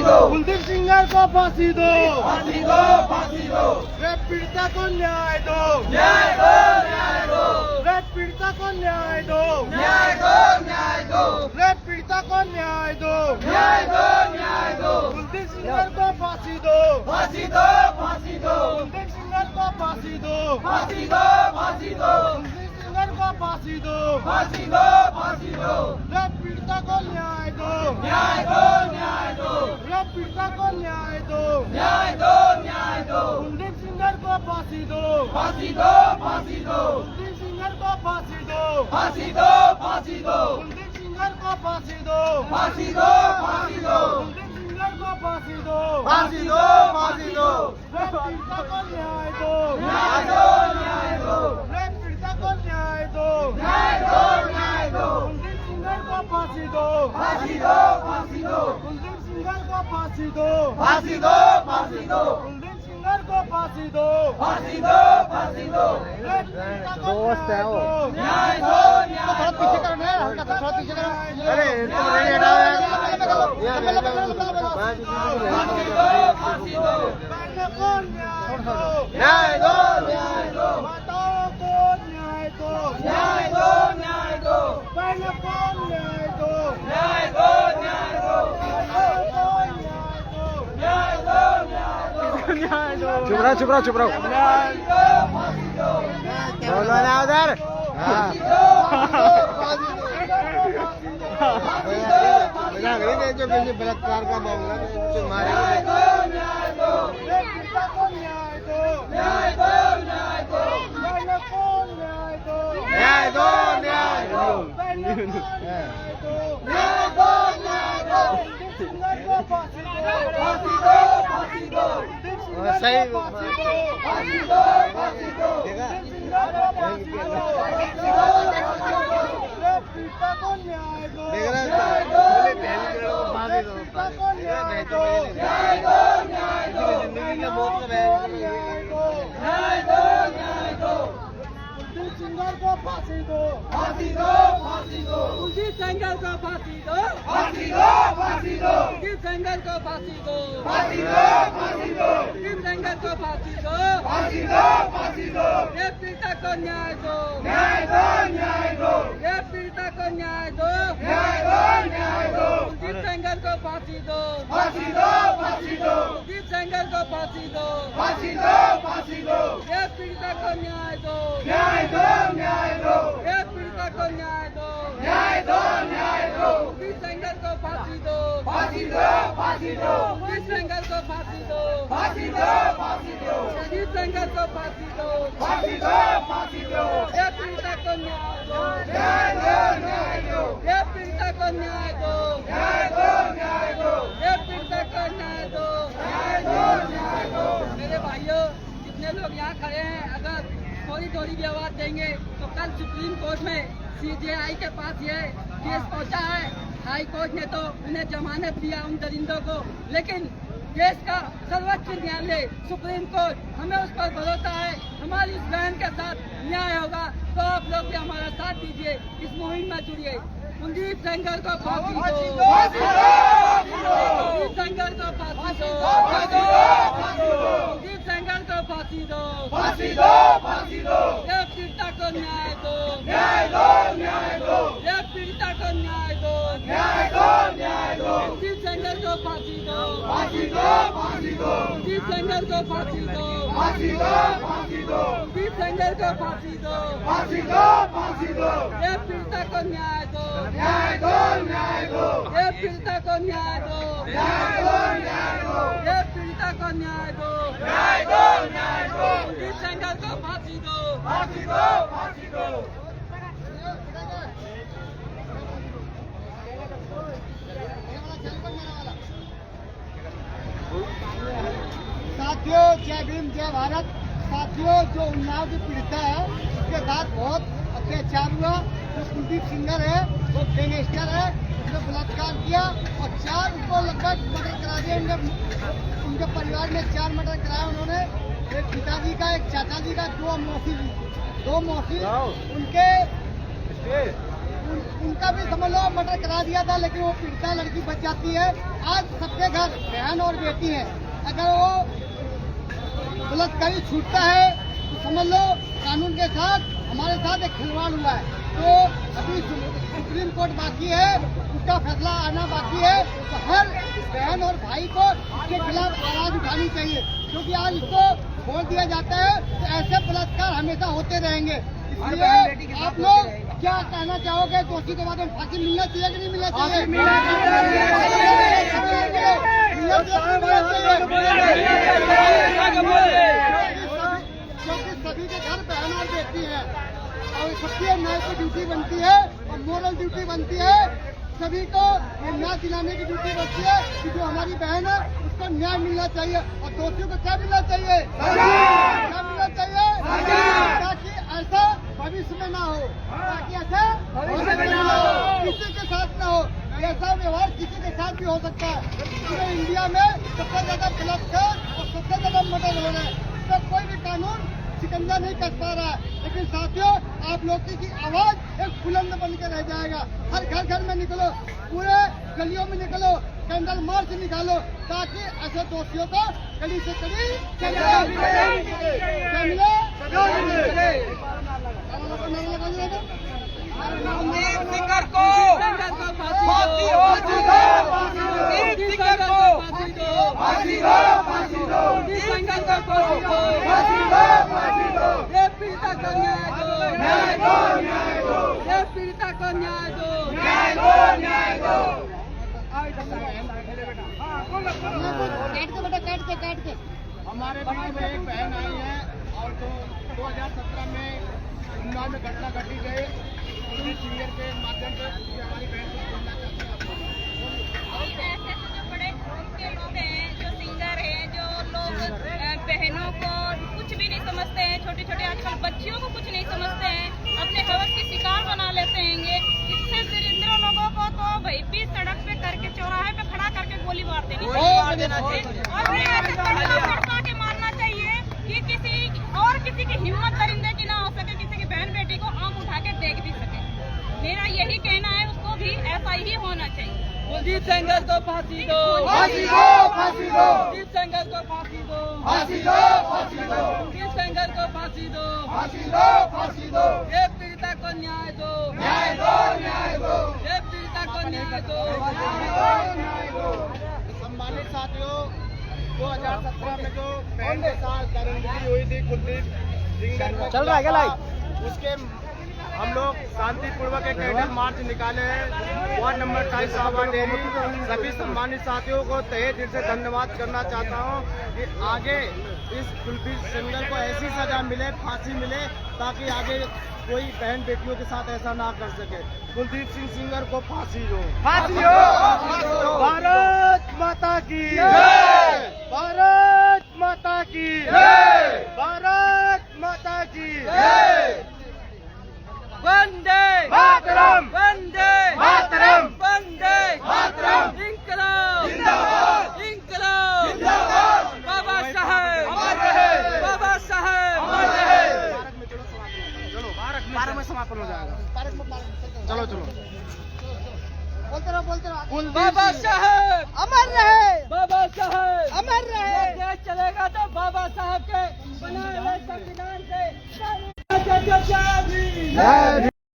दो। कुलदीप सिंगर को फांसी दो। फांसी दो, फांसी दो। रेप पीड़िता को न्याय दो। न्याय दो, न्याय दो। रेप पीड़िता को न्याय दो। न्याय दो, न्याय दो। रेप पीड़िता को न्याय दो। न्याय दो, न्याय दो। कुलदीप सिंगर को फांसी दो। फांसी दो, फांसी दो। कुलदीप सिंगर को फांसी दो। फांसी दो, फांसी दो। कुलदीप सिंगर को फांसी दो। फांसी दो, फांसी दो। रेप पीड़िता को न्याय दो। न्याय दो, न्याय दो। रेप पीड़िता को न्याय दो। न्याय दो, न्याय दो। कुलदीप सिंगर को फांसी दो। फांसी दो, फांसी दो। कुलदीप सिंगर को फांसी दो। फांसी दो, फांसी दो। कुलदीप सिंगर को फांसी दो। फांसी दो, फांसी दो। कुलदीप सिंगर को फांसी दो। फांसी दो, फांसी दो। रेप पीड़िता को न्याय दो। न्याय दो, न्याय दो। रेप पीड़िता को न्याय दो। न्याय दो, न्याय दो। कुलदीप सिंगर को फांसी दो। फांसी दो, फांसी दो। कुलदीप सिंगर को फांसी दो। फांसी दो, फांसी दो। कुलदीप सिंगर को फांसी दो। फांसी दो, फांसी दो। रेप पीड़िता को न्याय दो। न्याय दो, पीछे करना है, हल्का सा थोड़ा पीछे करना। अरे तुम नहीं हटाओ यार। फांसी दो, बहनों को न्याय दो। न्याय दो, न्याय दो। माताओं को न्याय दो। न्याय दो, न्याय दो। बहनों को न्याय दो। न्याय दो, न्याय दो। न्याय दो, न्याय दो। चुप रहो, चुप रहो, चुप रहो। बोलो ना उधर। जो किसी बलात्कार का मामला उसे मारेंगे। न्याय दो, न्याय दो। न्याय दो, न्याय दो। बहनों को न्याय दो। न्याय दो, न्याय दो। बहनों को न्याय दो। न्याय दो, न्याय दो। सिंगर को फांसी दो। फांसी दो, फांसी दो। सही फांसी दो। फांसी दो, फांसी दो। सिंगर को फांसी दो। रेप पीड़िता को न्याय दो। न्याय दो, न्याय दो। रेप पीड़िता को न्याय दो। न्याय दो, न्याय दो। न्याय दो, न्याय दो, न्याय दो। कुलदीप सिंगर को फांसी दो। फांसी दो, फांसी दो। कुलदीप सिंगर को फांसी दो। फांसी दो, फांसी दो। कुलदीप सिंगर को फांसी दो। फांसी दो, फांसी दो। कुलदीप सिंगर को फांसी दो। फांसी दो, फांसी दो। रेप पीड़िता को न्याय दो। न्याय दो, न्याय दो। रेप पीड़िता को न्याय दो। न्याय दो, न्याय दो। कुलदीप सिंगर को फांसी दो। फांसी दो, फांसी दो। कुलदीप सिंगर को फांसी दो। फांसी दो, फांसी दो। रेप पीड़िता को न्याय दो। न्याय दो, न्याय दो। रेप पीड़िता को न्याय दो। न्याय दो, न्याय दो। कुलदीप सिंगर को फांसी दो। फांसी दो, फांसी दो। कुलदीप सिंगर को फांसी दो। फांसी दो, फांसी दो। कुलदीप सिंगर को फांसी दो। फांसी दो, फांसी दो। रेप पीड़िता को न्याय दो। न्याय दो, न्याय दो। रेप पीड़िता को न्याय दो। न्याय दो, न्याय दो। रेप पीड़िता को न्याय दो। न्याय दो, न्याय दो। मेरे भाइयों, जितने लोग यहाँ खड़े हैं, अगर थोड़ी थोड़ी भी आवाज देंगे तो कल सुप्रीम कोर्ट में CJI के पास ये केस पहुंचा है। हाई कोर्ट ने तो उन्हें जमानत दिया उन दरिंदों को, लेकिन देश का सर्वोच्च न्यायालय सुप्रीम कोर्ट, हमें उस पर भरोसा है। हमारी इस बहन के साथ न्याय होगा, तो आप लोग भी हमारा साथ दीजिए, इस मुहिम में जुड़िए। कुलदीप सिंगर को फांसी दो। कुलदीप सिंगर को फांसी दो। कुलदीप सिंगर को फांसी दो। फांसी दो, फांसी दो। रेप पीड़िता को न्याय दो। न्याय दो, न्याय दो। रेप पीड़िता को न्याय दो। न्याय दो, न्याय दो। कुलदीप सिंगर को फांसी दो। फांसी दो, फांसी दो। कुलदीप सिंगर को फांसी दो। फांसी दो, फांसी दो। कुलदीप सिंगर को फांसी दो। फांसी दो, फांसी दो। रेप पीड़िता को न्याय दो। न्याय दो, न्याय दो। रेप पीड़िता को न्याय दो। न्याय दो, न्याय दो। रेप पीड़िता को न्याय दो। न्याय दो, न्याय दो। कुलदीप सिंगर को फांसी दो। फांसी दो, फांसी दो। साथियों, जय भीम, जय भारत। साथियों, जो उन्नाव की पीड़िता है उसके साथ बहुत अत्याचार हुआ। जो कुलदीप सिंगर है वो गैंगस्टर है, उसने बलात्कार किया और 4 उसको लगभग मर्डर करा दिया। उनके परिवार में 4 मर्डर कराया उन्होंने। एक पिताजी का, एक चाचा जी का, 2 मौसी उनके उनका भी समझ लो मर्डर करा दिया था, लेकिन वो पीड़िता लड़की बच जाती है। आज सबके घर बहन और बेटी है, अगर वो बलात्कारी छूटता है तो समझ लो कानून के साथ हमारे साथ एक खिलवाड़ हुआ है। तो अभी सुप्रीम कोर्ट बाकी है, उसका फैसला आना बाकी है। तो हर बहन और भाई को इसके खिलाफ आवाज उठानी चाहिए, क्योंकि आज इसको छोड़ दिया जाता है तो ऐसे बलात्कार हमेशा होते रहेंगे। इसलिए आप लोग क्या कहना चाहोगे? दोषी के बाद में फांसी मिलना चाहिए कि नहीं मिलना चाहिए? क्योंकि सभी के घर बहन और बेटी है और सबकी न्याय की ड्यूटी बनती है और मोरल ड्यूटी बनती है। सभी को न्याय दिलाने की ड्यूटी बनती है कि जो हमारी बहन है उसको न्याय मिलना चाहिए और दोषियों को क्या मिलना चाहिए? क्या मिलना चाहिए? ताकि ऐसा भविष्य में ना हो, ताकि ऐसा भविष्य में ना हो, किसी के साथ ना हो। ऐसा व्यवहार किसी के साथ भी हो सकता है। पूरे इंडिया में सबसे ज्यादा बलात्कार और सबसे ज्यादा मर्डर हो रहा है, तो कोई भी कानून शिकंजा नहीं कस पा रहा है। लेकिन साथियों, आप लोगों की आवाज एक बुलंद बनकर रह जाएगा। हर घर घर में निकलो, पूरे गलियों में निकलो, कैंडल मार्च निकालो, ताकि ऐसे दोषियों को कड़ी से कड़ी सजा मिले। पीड़िता को न्याय दो। काट के हमारे बीच में एक बहन आई है और 2017 में उन्नाव में घटना घटी गई। पुलिस सीनियर के माध्यम से हमारी बहन को बोलना चाहते हैं। ऐसे तो जो बड़े ग्रुप के लोग हैं, जो सिंगर हैं, जो लोग बहनों को कुछ भी नहीं समझते हैं, छोटे छोटे आजकल बच्चियों को कुछ नहीं समझते हैं, अपने हवस के शिकार बना लेते हैं। इससे दरिद्र लोगों को तो भाई भी सड़क पे करके चौराहे पे खड़ा करके गोली मार देनी चाहिए और ऐसे तड़पा के मारना चाहिए कि किसी की हिम्मत दरिंदे की ना हो सके, किसी की बहन बेटी को आंख उठा के देख भी सके। मेरा यही कहना है, उसको भी ऐसा ही होना चाहिए। कुलदीप सेंगर को फांसी दो। फांसी दो, फांसी दो, कुलदीप सेंगर को फांसी दो। फांसी दो, फांसी दो, कुलदीप सेंगर को फांसी दो। फांसी दो, फांसी दो, ये पीड़िता को न्याय दो। न्याय दो, न्याय दो, ये पीड़िता को न्याय दो। सम्मानित साथियों, 2017 में जो बहन के साथ दरिंदगी हुई थी कुलदीप सिंगर को चल रहा है क्या लाइव, उसके हम लोग शांतिपूर्वक एक कैंडल मार्च निकाले हैं। वार्ड नंबर 28 साहबा डेरी सभी सम्मानित साथियों को तहे दिल से धन्यवाद करना चाहता हूं कि आगे इस कुलदीप सिंगर को ऐसी सजा मिले, फांसी मिले, ताकि आगे कोई बहन बेटियों के साथ ऐसा ना कर सके। कुलदीप सिंह सिंगर को फांसी दो। फांसी दो। भारत माता की जय। भारत माता की जय। भारत माता की जय। वंदे मातरम। वंदे मातरम। वंदे मातरम। इंकलाब जिंदाबाद। इंकलाब जिंदाबाद। बाबा साहेब अमर रहे। बाबा साहेब अमर रहे। भारत में समापन हो जाएगा। चलो चलो बोलते रहो, बोलते रहो। बाबा साहेब अमर रहे, बाबा साहेब अमर रहे। देश चलेगा तो बाबा साहब के बनाए हुए संविधान से।